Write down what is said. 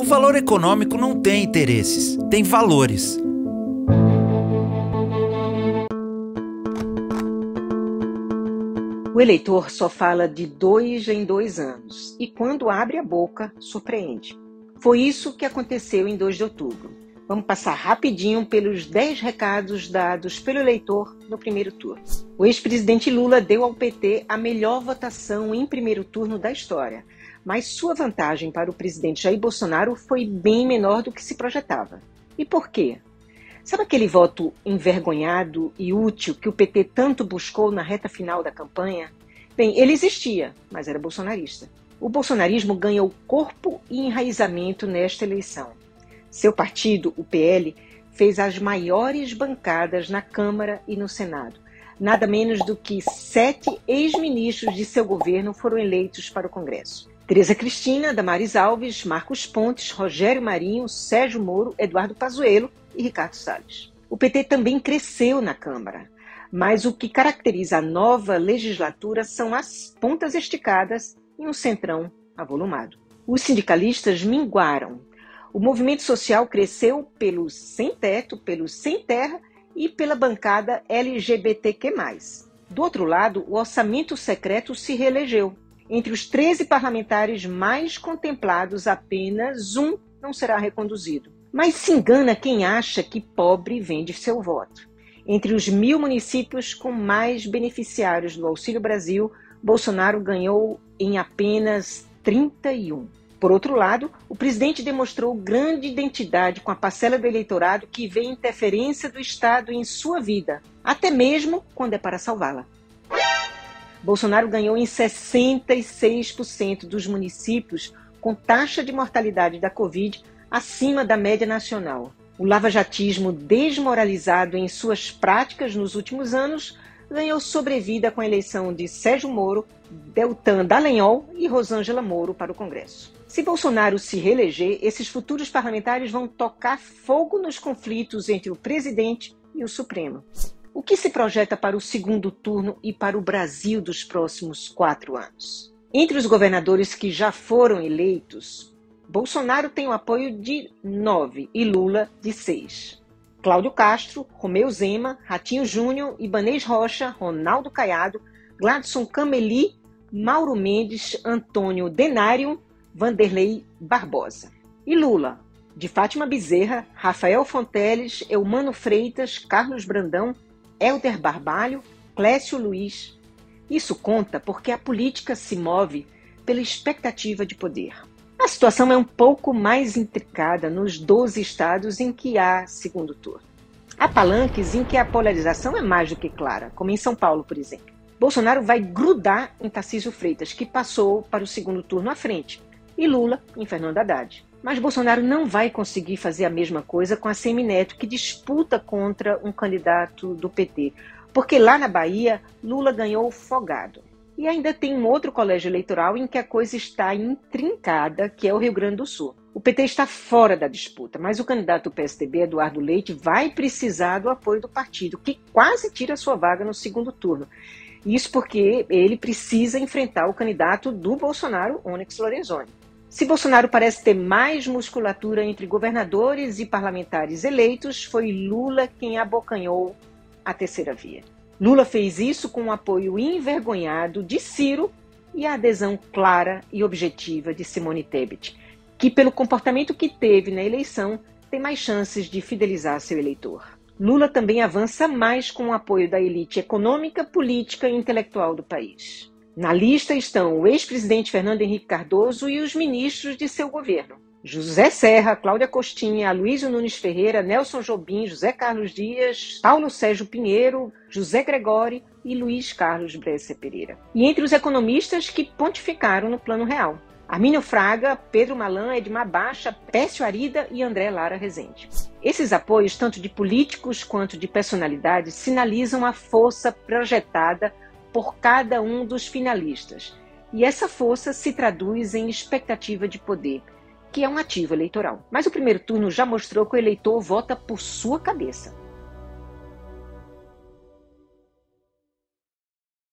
valor econômico não tem interesses, tem valores. O eleitor só fala de 2 em 2 anos e quando abre a boca, surpreende. Foi isso que aconteceu em 2 de outubro. Vamos passar rapidinho pelos 10 recados dados pelo eleitor no primeiro turno. O ex-presidente Lula deu ao PT a melhor votação em primeiro turno da história, mas sua vantagem para o presidente Jair Bolsonaro foi bem menor do que se projetava. E por quê? Sabe aquele voto envergonhado e útil que o PT tanto buscou na reta final da campanha? Bem, ele existia, mas era bolsonarista. O bolsonarismo ganhou corpo e enraizamento nesta eleição. Seu partido, o PL, fez as maiores bancadas na Câmara e no Senado. Nada menos do que 7 ex-ministros de seu governo foram eleitos para o Congresso. Tereza Cristina, Damares Alves, Marcos Pontes, Rogério Marinho, Sérgio Moro, Eduardo Pazuello e Ricardo Salles. O PT também cresceu na Câmara, mas o que caracteriza a nova legislatura são as pontas esticadas e um centrão avolumado. Os sindicalistas minguaram. O movimento social cresceu pelos sem-teto, pelos sem-terra e pela bancada LGBTQ+. Do outro lado, o orçamento secreto se reelegeu. Entre os 13 parlamentares mais contemplados, apenas um não será reconduzido. Mas se engana quem acha que pobre vende seu voto. Entre os 1.000 municípios com mais beneficiários do Auxílio Brasil, Bolsonaro ganhou em apenas 31. Por outro lado, o presidente demonstrou grande identidade com a parcela do eleitorado que vê interferência do Estado em sua vida, até mesmo quando é para salvá-la. Bolsonaro ganhou em 66% dos municípios com taxa de mortalidade da Covid acima da média nacional. O lavajatismo desmoralizado em suas práticas nos últimos anos ganhou sobrevida com a eleição de Sérgio Moro, Deltan Dallagnol e Rosângela Moro para o Congresso. Se Bolsonaro se reeleger, esses futuros parlamentares vão tocar fogo nos conflitos entre o presidente e o Supremo. O que se projeta para o segundo turno e para o Brasil dos próximos 4 anos? Entre os governadores que já foram eleitos, Bolsonaro tem o apoio de 9 e Lula de 6. Cláudio Castro, Romeu Zema, Ratinho Júnior, Ibanez Rocha, Ronaldo Caiado, Gladson Cameli, Mauro Mendes, Antônio Denário, Vanderlei Barbosa. E Lula, de Fátima Bezerra, Rafael Fonteles, Eumano Freitas, Carlos Brandão, Helder Barbalho, Clécio Luiz. Isso conta porque a política se move pela expectativa de poder. A situação é um pouco mais intricada nos 12 estados em que há segundo turno. Há palanques em que a polarização é mais do que clara, como em São Paulo, por exemplo. Bolsonaro vai grudar em Tarcísio Freitas, que passou para o segundo turno à frente, e Lula em Fernando Haddad. Mas Bolsonaro não vai conseguir fazer a mesma coisa com a Semineto, que disputa contra um candidato do PT, porque lá na Bahia, Lula ganhou folgado. E ainda tem um outro colégio eleitoral em que a coisa está intrincada, que é o Rio Grande do Sul. O PT está fora da disputa, mas o candidato do PSDB, Eduardo Leite, vai precisar do apoio do partido, que quase tira sua vaga no segundo turno. Isso porque ele precisa enfrentar o candidato do Bolsonaro, Onyx Lorenzoni. Se Bolsonaro parece ter mais musculatura entre governadores e parlamentares eleitos, foi Lula quem abocanhou a terceira via. Lula fez isso com o apoio envergonhado de Ciro e a adesão clara e objetiva de Simone Tebet, que, pelo comportamento que teve na eleição, tem mais chances de fidelizar seu eleitor. Lula também avança mais com o apoio da elite econômica, política e intelectual do país. Na lista estão o ex-presidente Fernando Henrique Cardoso e os ministros de seu governo. José Serra, Cláudia Costinha, Aloysio Nunes Ferreira, Nelson Jobim, José Carlos Dias, Paulo Sérgio Pinheiro, José Gregori e Luiz Carlos Bresser Pereira. E entre os economistas que pontificaram no plano real: Armínio Fraga, Pedro Malan, Edmar Baixa, Pécio Arida e André Lara Rezende. Esses apoios, tanto de políticos quanto de personalidades, sinalizam a força projetada por cada um dos finalistas. E essa força se traduz em expectativa de poder, que é um ativo eleitoral. Mas o primeiro turno já mostrou que o eleitor vota por sua cabeça.